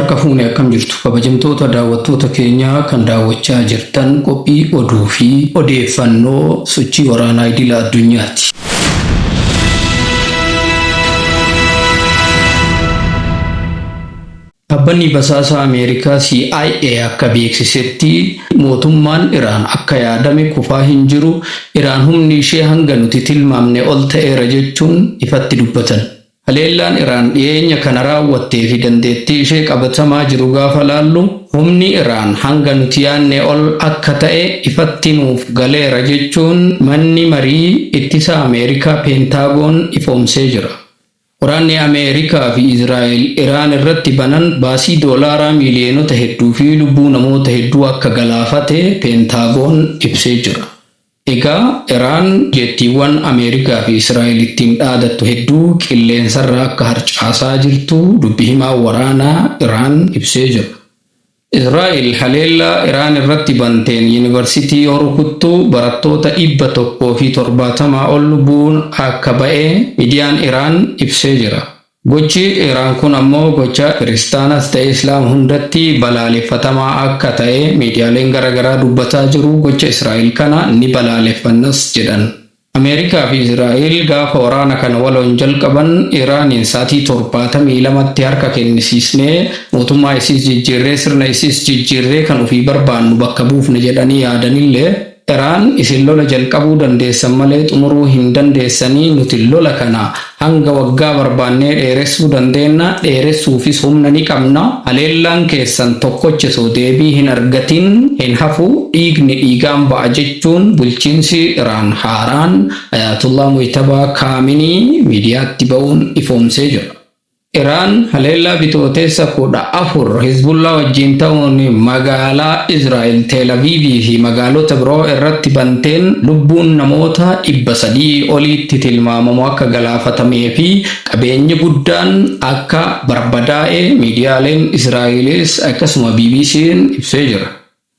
Harka fuunee akkam jirtu kabajamtoota daawwattoota keenyaa kan daawwachaa jirtan qophii oduu fi odeeffannoo sochii waraanaa idil addunyaati. Dhaabbanni basaasaa Ameerikaa CIA akka beeksisetti mootummaan Iraan akka yaadame kufaa hin jiru. Iraan humni ishee hanga nuti tilmaamne ol ta'eera jechuun ifatti dubbatan. Haleellaan Iraan dhiyeenya kana raawwattee fi dandeettii ishee qabatamaa jiru gaafa laallu humni Iraan hanga nuti yaadne ol akka ta'e ifatti nuuf galeera jechuun manni marii ittisa Ameerikaa Peentaagoon ifoomsee jira. Waraanni Ameerikaa fi Israa'el Iraan irratti banan baasii doolaaraa miiliyoonota hedduu fi lubbuu namoota hedduu akka galaafate Peentaagoon ibsee jira. Egaa Iraan jettiiwwan Ameerikaa fi Israa'el ittiin dhaadattu hedduu qilleensarraa akka harcaasaa jirtu dubbi himaa waraanaa Iraan ibsee jira. Israa'el haleellaa Iraan irratti banteen yuunivarsiitii yoo rukuttu barattoota 170 ol lubbuun akka ba'e miidiyaan Iraan ibsee jira. Gochi Iraan kun ammoo gocha kiristaanas ta'e Islaam hundatti balaaleffatamaa akka ta'e miidiyaaleen garaagaraa dubbataa jiru. Gocha Israa'el kana ni balaaleffannas jedhan. Ameerikaa fi Israa'el gaafa waraana kana waloon jalqaban Iraaniin sa'aatii 72tti harka kennisiisnee mootummaa ISIS jijjiirree sirna ISIS jijjiirree kan ofii barbaannu bakka buufne jedhanii yaadanillee Iraan isin lola jalqabuu dandeessan malee xumuruu hin dandeessanii nuti lola kana hanga waggaa barbaannee dheeressuu dandeenya dheeressuufis humna ni qabna haleellaan keessan tokkocha deebii hin argatin hin hafu dhiigni dhiigaan ba'a jechuun bulchiinsi Iraan haaraan Ayatullah Mujtabaa Kaaminii miidiyaatti ba'uun ifoomsee jira. Iraan haleellaa bitooteessa 14 Hizbullah wajjin ta'uun magaalaa Israa'el Tel Aviv fi magaalota biroo irratti banteen lubbuun namoota 300 oliitti tilmaamamu akka galaafatamee fi qabeenyi guddaan akka barbadaa'e miidiyaaleen Israa'elis akkasuma BBC'n ibsee jira.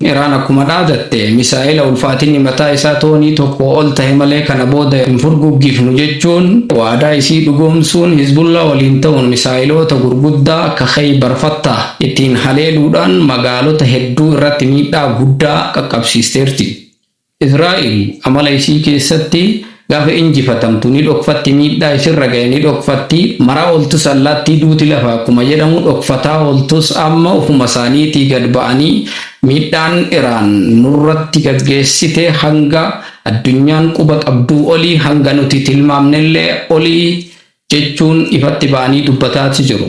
Iraan akkuma dhaadatte misaa'ila ulfaatinni mataa isaa toonii tokko ol ta'e malee kana booda hin furguggifnu jechuun waadaa isii dhugoomsuun Hizbullah waliin ta'uun misaa'ilota gurguddaa akka Khaybar Fattah ittiin haleeluudhaan magaalota hedduu irratti miidhaa guddaa qaqqabsiisteerti. Israa'el amala isii keessatti gaafa injifatamtu ni dhokfatti miidhaa isirra ga'e ni dhokfatti maraa oltus allaattii duuti lafa akkuma jedhamu dhokfataa oltus amma ofuma isaaniitii gad ba'anii miidhaan Iraan nurratti gaggeessite hanga addunyaan quba qabduu olii hanga nuti tilmaamnellee olii jechuun ifatti ba'anii dubbataati jiru.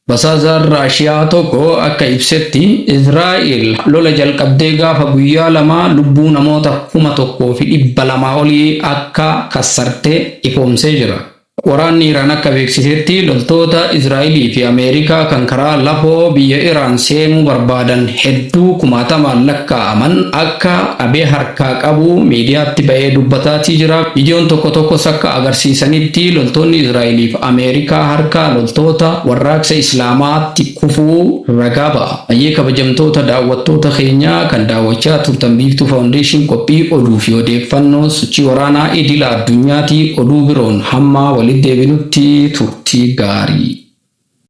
Basaasaan Raashiyaa tokko akka ibsetti Israa'el lola jalqabdee gaafa guyyaa lama lubbuu namoota 1,200 olii akka kassarte ifoomsee jira. Waraanni Iraan akka beeksisetti loltoota Israa'elii fi Ameerikaa kan karaa lafoo biyya Iraan seenuu barbaadan hedduu kumaatamaan lakkaa'aman akka qabee harkaa qabu miidiyaatti ba'ee dubbataati jira. Viidiyoon tokkos akka agarsiisanitti loltoonni Israa'elii fi Ameerikaa harka loltoota warraaqsa Islaamaatti kufuu ragaa ba'a. Baay'ee kabajamtoota daawwattoota keenyaa kan daawwachaa turtan Biiftuu Faawundeeshin qophii oduu fi odeeffannoo sochii waraanaa idil addunyaati oduu biroon hamma walitti deebinutti turtii gaarii.